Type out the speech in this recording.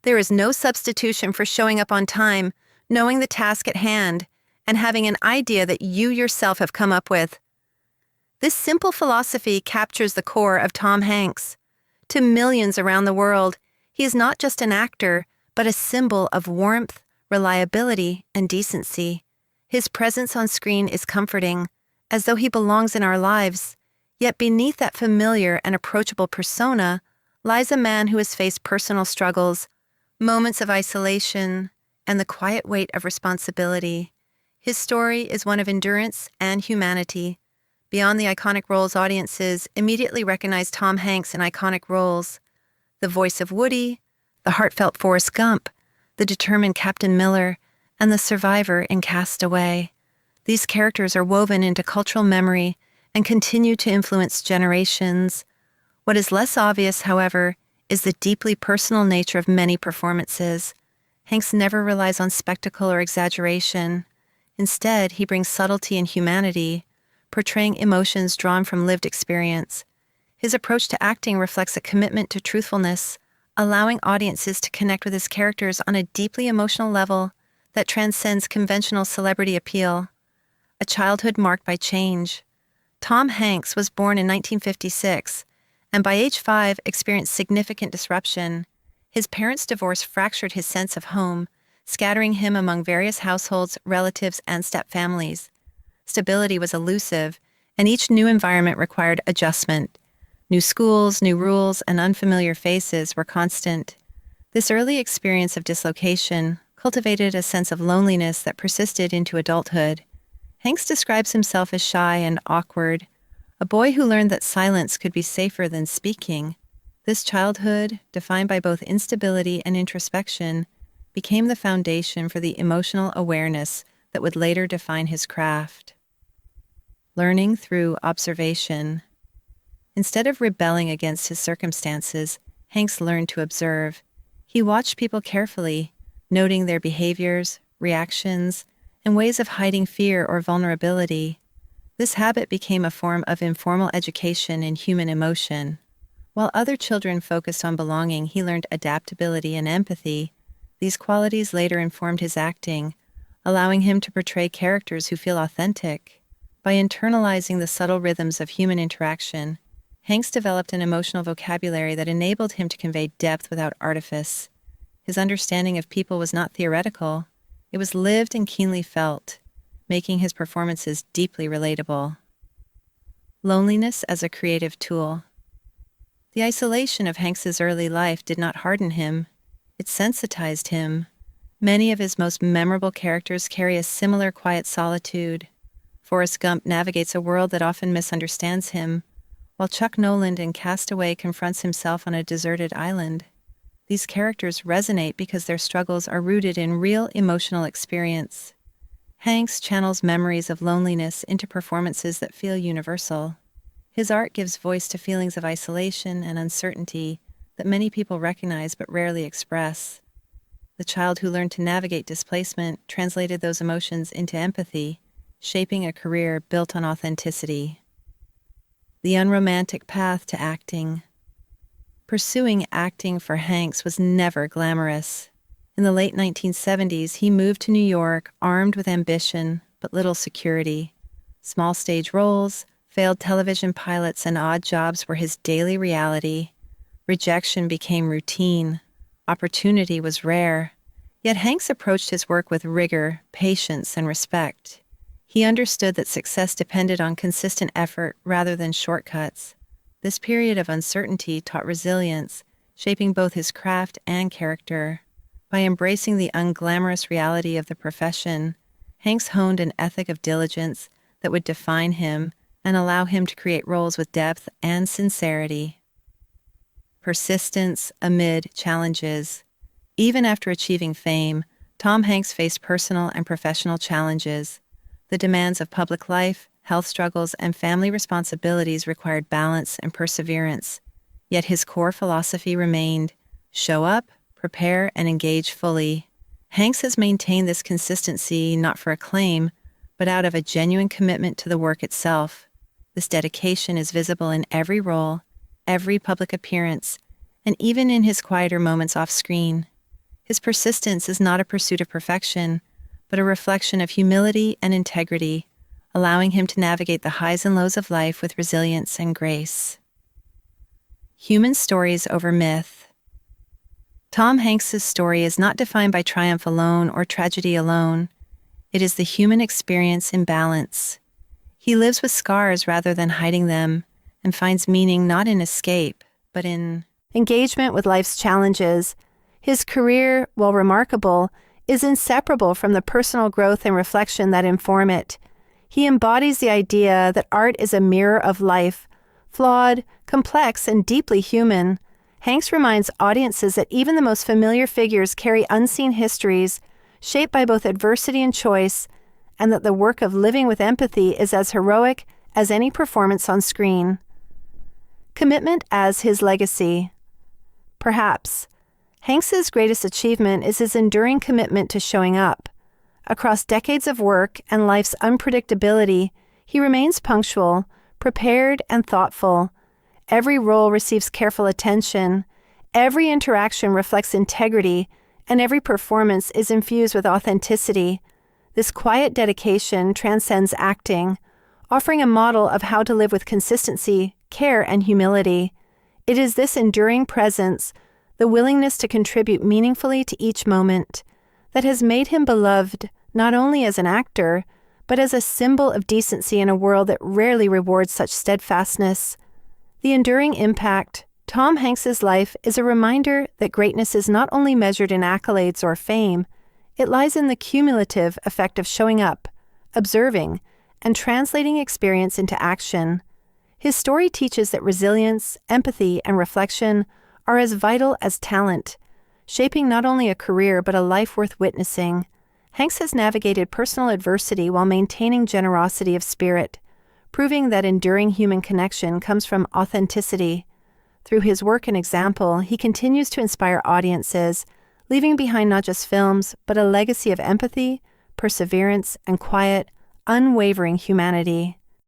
There is no substitution for showing up on time, knowing the task at hand, and having an idea that you yourself have come up with. This simple philosophy captures the core of Tom Hanks. To millions around the world, he is not just an actor, but a symbol of warmth, reliability, and decency. His presence on screen is comforting, as though he belongs in our lives. Yet beneath that familiar and approachable persona lies a man who has faced personal struggles, moments of isolation, and the quiet weight of responsibility. His story is one of endurance and humanity. Beyond the iconic roles, audiences immediately recognize Tom Hanks in iconic roles: the voice of Woody, the heartfelt Forrest Gump, the determined Captain Miller, and the survivor in Cast Away. These characters are woven into cultural memory and continue to influence generations. What is less obvious, however, is the deeply personal nature of many performances. Hanks never relies on spectacle or exaggeration. Instead, he brings subtlety and humanity, portraying emotions drawn from lived experience. His approach to acting reflects a commitment to truthfulness, allowing audiences to connect with his characters on a deeply emotional level that transcends conventional celebrity appeal. A childhood marked by change. Tom Hanks was born in 1956, and by age 5 experienced significant disruption. His parents' divorce fractured his sense of home, scattering him among various households, relatives, and stepfamilies. Stability was elusive, and each new environment required adjustment. New schools, new rules, and unfamiliar faces were constant. This early experience of dislocation cultivated a sense of loneliness that persisted into adulthood. Hanks describes himself as shy and awkward, a boy who learned that silence could be safer than speaking. This childhood, defined by both instability and introspection, became the foundation for the emotional awareness that would later define his craft. Learning through observation. Instead of rebelling against his circumstances, Hanks learned to observe. He watched people carefully, noting their behaviors, reactions, and ways of hiding fear or vulnerability. This habit became a form of informal education in human emotion. While other children focused on belonging, he learned adaptability and empathy. These qualities later informed his acting, allowing him to portray characters who feel authentic. By internalizing the subtle rhythms of human interaction, Hanks developed an emotional vocabulary that enabled him to convey depth without artifice. His understanding of people was not theoretical. It was lived and keenly felt, making his performances deeply relatable. Loneliness as a creative tool. The isolation of Hanks's early life did not harden him. It sensitized him. Many of his most memorable characters carry a similar quiet solitude. Forrest Gump navigates a world that often misunderstands him, while Chuck Noland in Cast Away confronts himself on a deserted island. These characters resonate because their struggles are rooted in real emotional experience. Hanks channels memories of loneliness into performances that feel universal. His art gives voice to feelings of isolation and uncertainty that many people recognize but rarely express. The child who learned to navigate displacement translated those emotions into empathy, shaping a career built on authenticity. The unromantic path to acting. Pursuing acting for Hanks was never glamorous. In the late 1970s, he moved to New York armed with ambition but little security. Small stage roles, failed television pilots, and odd jobs were his daily reality. Rejection became routine. Opportunity was rare. Yet Hanks approached his work with rigor, patience, and respect. He understood that success depended on consistent effort rather than shortcuts. This period of uncertainty taught resilience, shaping both his craft and character. By embracing the unglamorous reality of the profession, Hanks honed an ethic of diligence that would define him and allow him to create roles with depth and sincerity. Persistence amid challenges. Even after achieving fame, Tom Hanks faced personal and professional challenges. The demands of public life, health struggles, and family responsibilities required balance and perseverance. Yet his core philosophy remained: show up, prepare, and engage fully. Hanks has maintained this consistency not for acclaim, but out of a genuine commitment to the work itself. This dedication is visible in every role, every public appearance, and even in his quieter moments off screen. His persistence is not a pursuit of perfection, but a reflection of humility and integrity, allowing him to navigate the highs and lows of life with resilience and grace. Human stories over myth. Tom Hanks's story is not defined by triumph alone or tragedy alone. It is the human experience in balance. He lives with scars rather than hiding them, and finds meaning not in escape, but in engagement with life's challenges. His career, while remarkable, is inseparable from the personal growth and reflection that inform it. He embodies the idea that art is a mirror of life, flawed, complex, and deeply human. Hanks reminds audiences that even the most familiar figures carry unseen histories, shaped by both adversity and choice, and that the work of living with empathy is as heroic as any performance on screen. Commitment as his legacy. Perhaps Hanks's greatest achievement is his enduring commitment to showing up. Across decades of work and life's unpredictability, he remains punctual, prepared, and thoughtful. Every role receives careful attention, every interaction reflects integrity, and every performance is infused with authenticity. This quiet dedication transcends acting, offering a model of how to live with consistency, care, and humility. It is this enduring presence, the willingness to contribute meaningfully to each moment, that has made him beloved not only as an actor, but as a symbol of decency in a world that rarely rewards such steadfastness. The enduring impact. Tom Hanks's life is a reminder that greatness is not only measured in accolades or fame, it lies in the cumulative effect of showing up, observing, and translating experience into action. His story teaches that resilience, empathy, and reflection are as vital as talent, shaping not only a career but a life worth witnessing. Hanks has navigated personal adversity while maintaining generosity of spirit, proving that enduring human connection comes from authenticity. Through his work and example, he continues to inspire audiences, leaving behind not just films, but a legacy of empathy, perseverance, and quiet, unwavering humanity.